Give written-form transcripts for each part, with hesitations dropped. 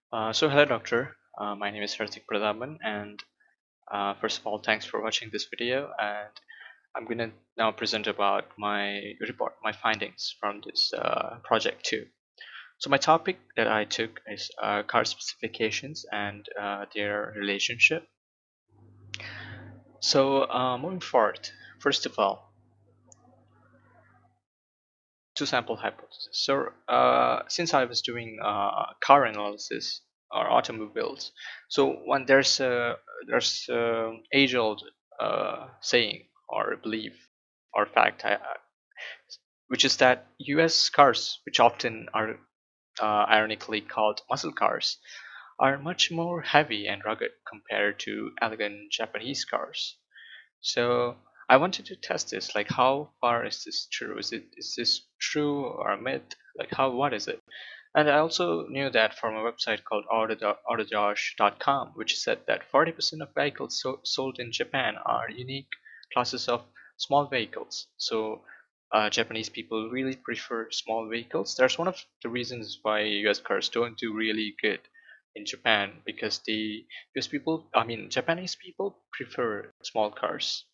Hello, doctor. My name is Herthik Prathaban, and first of all, thanks for watching this video. And I'm gonna now present about my report, my findings from this project too. So my topic that I took is car specifications and their relationship. So moving forward, first of all, two sample hypothesis. So since I was doing car analysis or automobiles, so when there's a age-old saying or belief or fact, which is that U.S. cars, which often are ironically called muscle cars, are much more heavy and rugged compared to elegant Japanese cars. So I wanted to test this, like how far is this true? Is this true or a myth? Like what is it? And I also knew that from a website called autojosh.com, which said that 40% of vehicles sold in Japan are unique classes of small vehicles. So Japanese people really prefer small vehicles. That's one of the reasons why US cars don't do really good in Japan, because the Japanese people prefer small cars,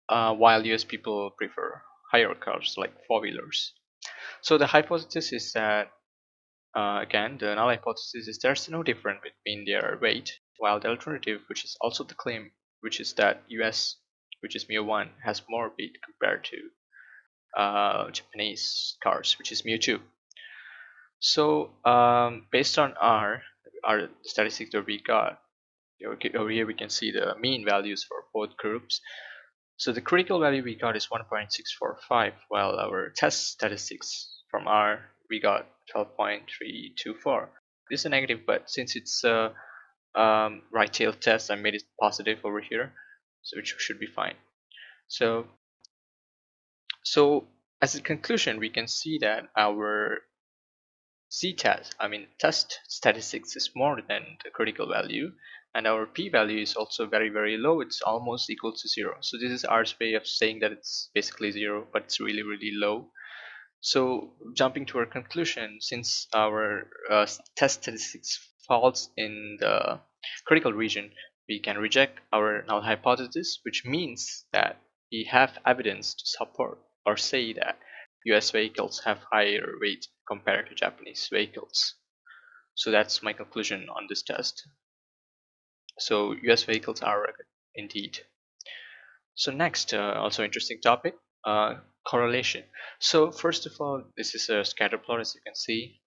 while US people prefer higher cars like four-wheelers. So the hypothesis is that, again, the null hypothesis is there's no difference between their weight, while the alternative, which is also the claim, which is that US, which is mu1, has more weight compared to Japanese cars, which is mu2. So based on our statistics that we got, over here we can see the mean values for both groups. So the critical value we got is 1.645, while our test statistics from R we got 12.324. This is a negative, but since it's a right tail test, I made it positive over here, so it should be fine. So so as a conclusion, we can see that our Z-test, test statistics is more than the critical value, and our p-value is also very, very low. It's almost equal to zero. So this is our way of saying that it's basically zero, but it's really, really low. So jumping to our conclusion, since our test statistics falls in the critical region, we can reject our null hypothesis, which means that we have evidence to support or say that US vehicles have higher weight compared to Japanese vehicles. So that's my conclusion on this test. So US vehicles are rugged indeed. So next, also interesting topic, correlation. So first of all, this is a scatter plot. As you can see,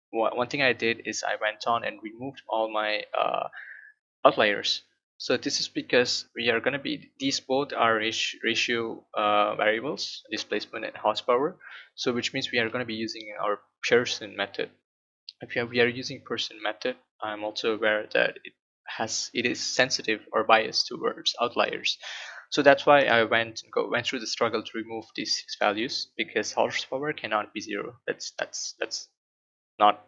one thing I did is I went on and removed all my outliers. So this is because we are going to be, these both are ratio variables, displacement and horsepower. So which means we are going to be using our Pearson method. If we are using Pearson method, I'm also aware that it is sensitive or biased towards outliers. So that's why I went through the struggle to remove these six values, because horsepower cannot be zero. That's not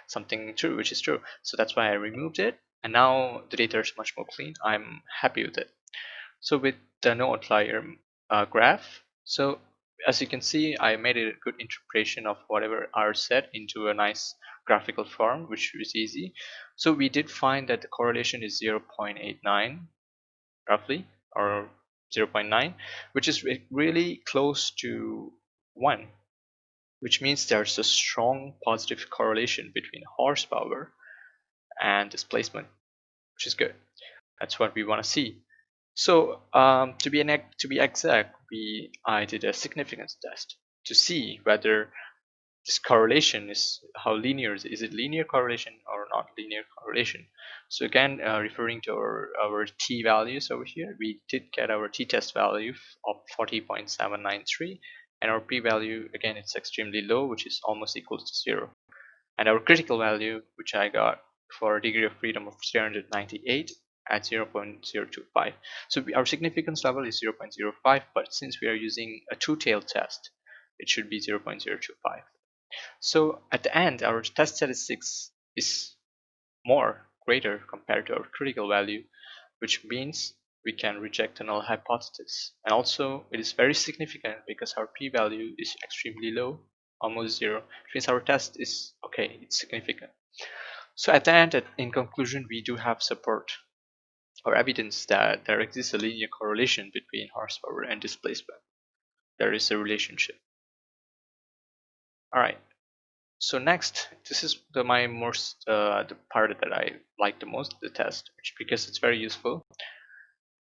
something true, which is true. So that's why I removed it, and now the data is much more clean. I'm happy with it. So with the no outlier graph, so as you can see, I made a good interpretation of whatever R said into a nice graphical form, which was easy. So we did find that the correlation is 0.89 roughly, or 0.9, which is really close to 1, which means there's a strong positive correlation between horsepower and displacement, which is good. That's what we want to see. So to be exact, I did a significance test to see whether this correlation is how linear is it linear correlation or not linear correlation. So again, referring to our t values over here, we did get our t-test value of 40.793, and our p-value, again, it's extremely low, which is almost equal to zero, and our critical value, which I got for a degree of freedom of 398 at 0.025. So our significance level is 0.05, but since we are using a two-tailed test, it should be 0.025. So at the end, our test statistics is greater compared to our critical value, which means we can reject the null hypothesis. And also, it is very significant because our p-value is extremely low, almost zero, which means our test is okay, it's significant. So at the end, in conclusion, we do have support or evidence that there exists a linear correlation between horsepower and displacement. There is a relationship. All right. So next, this is my most the part that I like the most, the test, because it's very useful.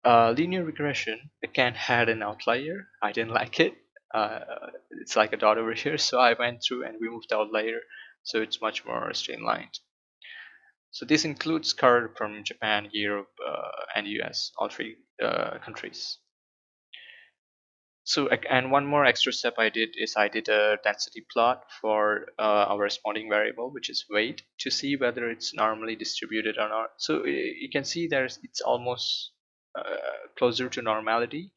Linear regression again had an outlier. I didn't like it. It's like a dot over here, so I went through and removed the outlier, so it's much more streamlined. So this includes card from Japan, Europe, and US, all three countries. So and one more extra step I did is I did a density plot for our responding variable, which is weight, to see whether it's normally distributed or not. So you can see it's almost closer to normality,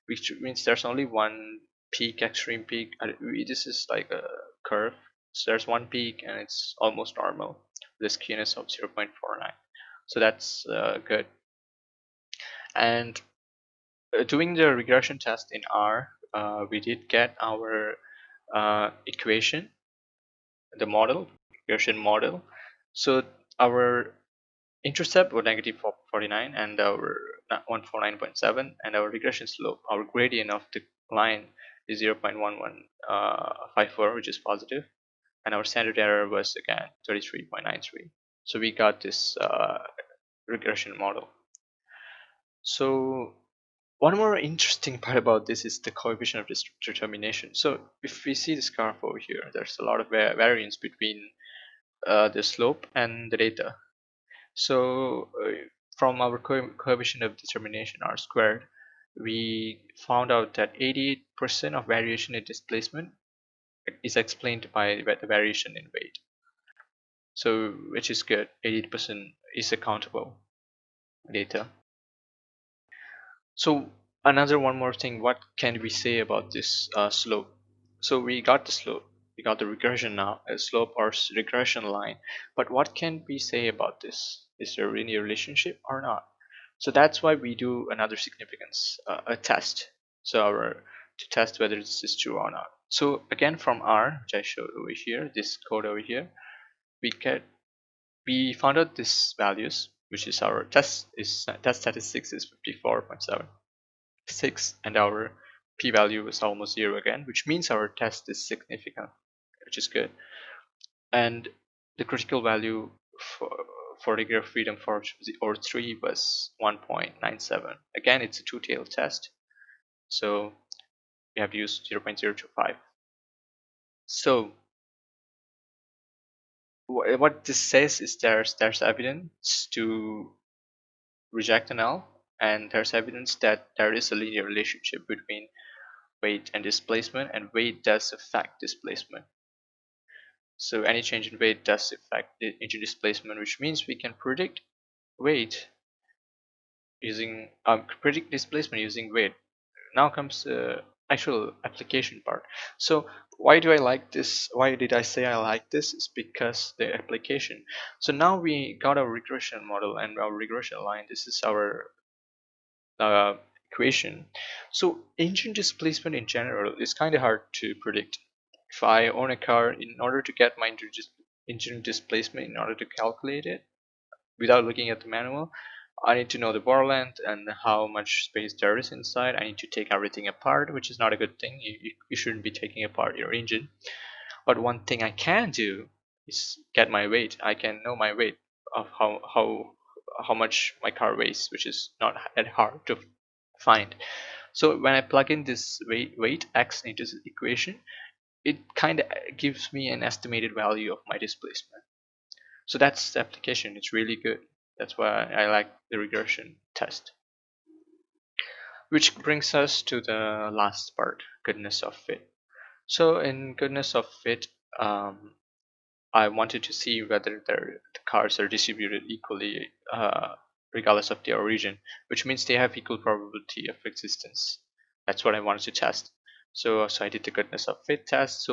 which means there's only one peak, extreme peak. This is like a curve. So there's one peak and it's almost normal, with a skewness of 0.49. So that's good. And doing the regression test in R, we did get our equation, the model, regression model. So our intercept was negative 49 and our 149.7, and our regression slope, our gradient of the line is 0.1154, which is positive, and our standard error was again 33.93. So we got this regression model. So one more interesting part about this is the coefficient of determination. So if we see this graph over here, there's a lot of variance between the slope and the data. So from our coefficient of determination, r squared, we found out that 88% of variation in displacement is explained by the variation in weight. So which is good, 88% is accountable data. So another one more thing, what can we say about this slope? So we got the slope, we got the regression now, a slope or regression line, but what can we say about this? Is there any relationship or not? So that's why we do another significance, a test. So to test whether this is true or not. So again from R, which I showed over here, this code over here, we found out these values, which is our test statistics is 54.76, and our p-value is almost zero again, which means our test is significant, which is good. And the critical value for degree of freedom for or 3 was 1.97. Again, it's a two-tailed test, so we have used 0.025. So what this says is there's evidence to reject a null, and there's evidence that there is a linear relationship between weight and displacement, and weight does affect displacement. So any change in weight does affect the engine displacement, which means we can predict weight using predict displacement using weight. Now comes the actual application part. So why do I like this? Why did I say I like this? Is because the application. So now we got our regression model and our regression line. This is our uh, equation. So engine displacement in general is kind of hard to predict. If I own a car, in order to get my engine displacement, in order to calculate it without looking at the manual, I need to know the bore length and how much space there is inside. I need to take everything apart, which is not a good thing. You shouldn't be taking apart your engine. But one thing I can do is get my weight. I can know my weight of how much my car weighs, which is not that hard to find. So when I plug in this weight x into this equation, it kind of gives me an estimated value of my displacement. So that's the application. It's really good. That's why I like the regression test. Which brings us to the last part, goodness of fit. So in goodness of fit, I wanted to see whether the cars are distributed equally, regardless of their origin, which means they have equal probability of existence. That's what I wanted to test. So I did the goodness of fit test.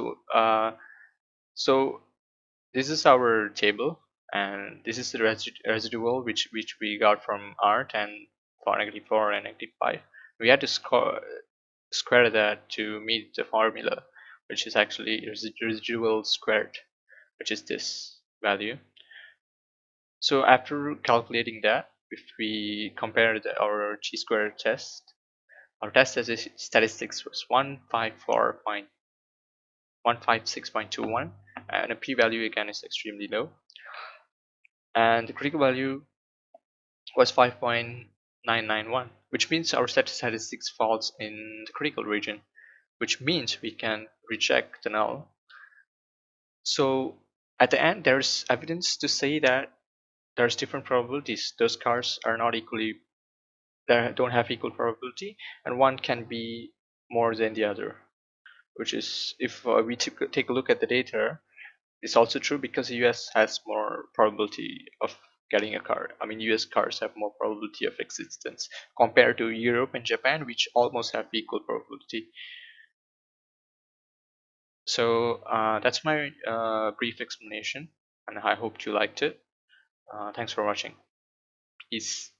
So this is our table, and this is the residual which we got from art, and for -4 and -5. We had to square that to meet the formula. which is actually residual squared, which is this value. So after calculating that, if we compare our chi-square test, our test statistics was 156.21, and a p-value again is extremely low, and the critical value was 5.991, which means our statistics falls in the critical region, which means we can reject the null. So at the end, there's evidence to say that there's different probabilities. Those cars are not equally, they don't have equal probability, and one can be more than the other. Which is, if we take a look at the data, it's also true because the US has more probability of getting a car. I mean, US cars have more probability of existence compared to Europe and Japan, which almost have equal probability. So that's my brief explanation, and I hope you liked it. Thanks for watching. Peace.